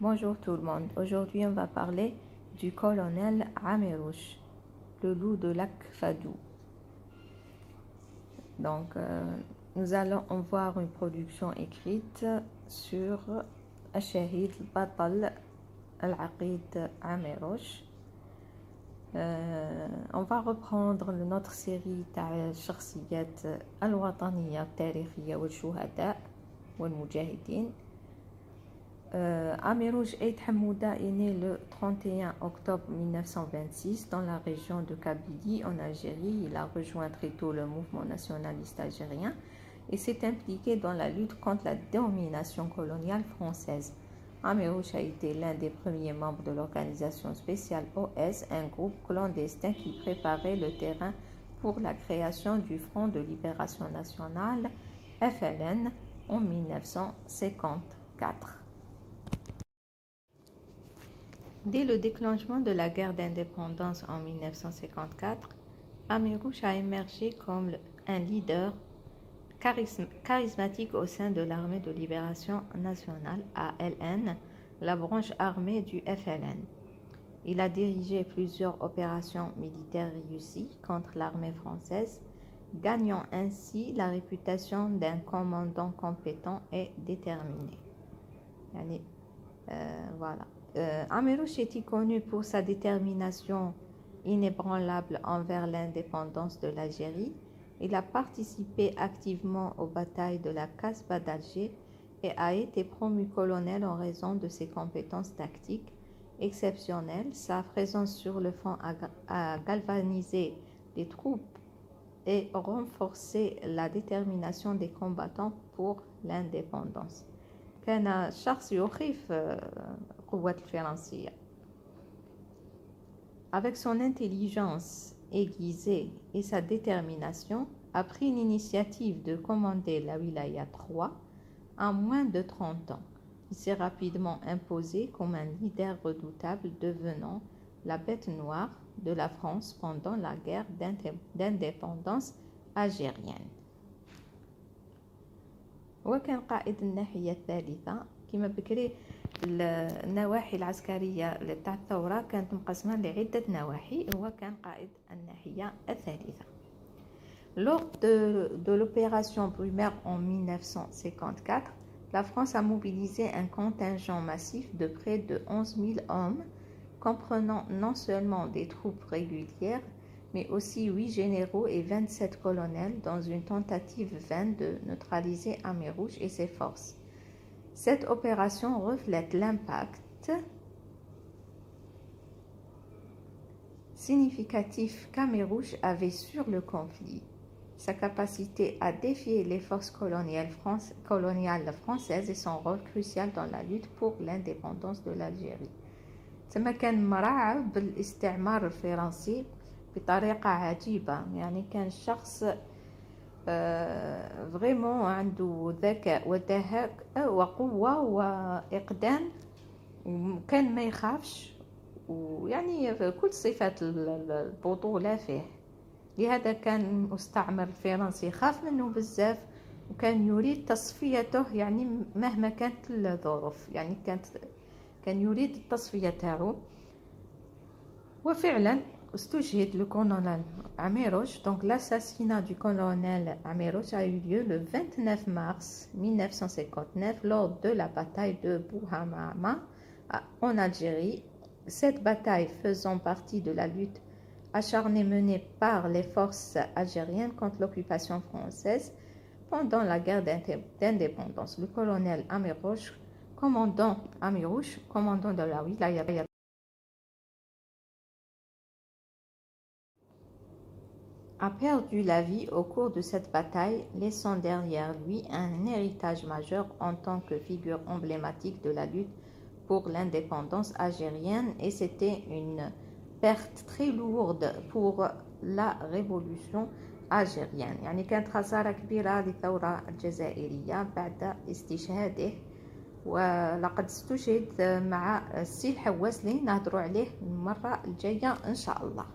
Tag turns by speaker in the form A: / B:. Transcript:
A: Bonjour tout le monde. Aujourd'hui, on va parler du colonel Amérouche, le loup de lac Fadou. Donc, nous allons voir une production écrite sur الشهيد البطل العقيد عامروش. On va reprendre notre série تاع الشخصيات الوطنية التاريخية والشهداء والمجاهدين. Amérouche Eid Hamouda est né le 31 octobre 1926 dans la région de Kabylie en Algérie. Il a rejoint très tôt le mouvement nationaliste algérien et s'est impliqué dans la lutte contre la domination coloniale française. Amérouche a été l'un des premiers membres de l'organisation spéciale OS, un groupe clandestin qui préparait le terrain pour la création du Front de libération nationale FLN en 1954. Dès le déclenchement de la guerre d'indépendance en 1954, Amérouche a émergé comme un leader charismatique au sein de l'armée de libération nationale ALN, la branche armée du FLN. Il a dirigé plusieurs opérations militaires réussies contre l'armée française, gagnant ainsi la réputation d'un commandant compétent et déterminé. Voilà. Amérouche était connu pour sa détermination inébranlable envers l'indépendance de l'Algérie. Il a participé activement aux batailles de la Casbah d'Alger et a été promu colonel en raison de ses compétences tactiques exceptionnelles. Sa présence sur le front a galvanisé les troupes et renforcé la détermination des combattants pour l'indépendance. كان شخص يخيف قوة الفرنسية. Avec son intelligence aiguisée et sa détermination, a pris l'initiative de commander la Wilaya 3 en moins de 30 ans. Il s'est rapidement imposé comme un leader redoutable, devenant la bête noire de la France pendant la guerre d'indépendance algérienne. وكان قائد الناحية الثالثة. كما بكري النواحي العسكرية تاع الثورة كانت مقسمة لعدة نواحي. هو كان قائد الناحية الثالثة. Lors de l'opération Brumaire en 1954, la France a mobilisé un contingent massif de près de 11 000 hommes, comprenant non seulement des troupes régulières, mais aussi 8 généraux et 27 colonels dans une tentative vaine de neutraliser Amérouche et ses forces. Cette opération reflète l'impact significatif qu'Amérouche avait sur le conflit. Sa capacité à défier les forces coloniales françaises et son rôle crucial dans la lutte pour l'indépendance de l'Algérie. تما كان مرعب بالاستعمار الفرنسي بطريقة عجيبة. يعني كان شخص فريمون عنده ذكاء ودهاء وقوة وإقدام، وكان ما يخافش، ويعني كل صفات البطولة فيه. لهذا كان المستعمر الفرنسي خاف منه بزاف، وكان يريد تصفيته يعني مهما كانت الظروف. يعني كان يريد التصفية تاعو. وفعلا استشهد le colonel Amérouche. Donc l'assassinat du colonel Amérouche a eu lieu le 29 mars 1959 lors de la bataille de Bouhamama en Algérie. Cette bataille faisant partie de la lutte acharnée menée par les forces algériennes contre l'occupation française pendant la guerre d'indépendance. Le colonel Amérouche, commandant de la Wilaya, a perdu la vie au cours de cette bataille, laissant derrière lui un héritage majeur en tant que figure emblématique de la lutte pour l'indépendance algérienne, et c'était une perte très lourde pour la révolution algérienne. يعني كانت خسارة كبيرة للثورة الجزائرية بعد استشهاده. ولقد استشهد مع السي الحواس اللي نهضروا عليه المرة الجاية إن شاء الله.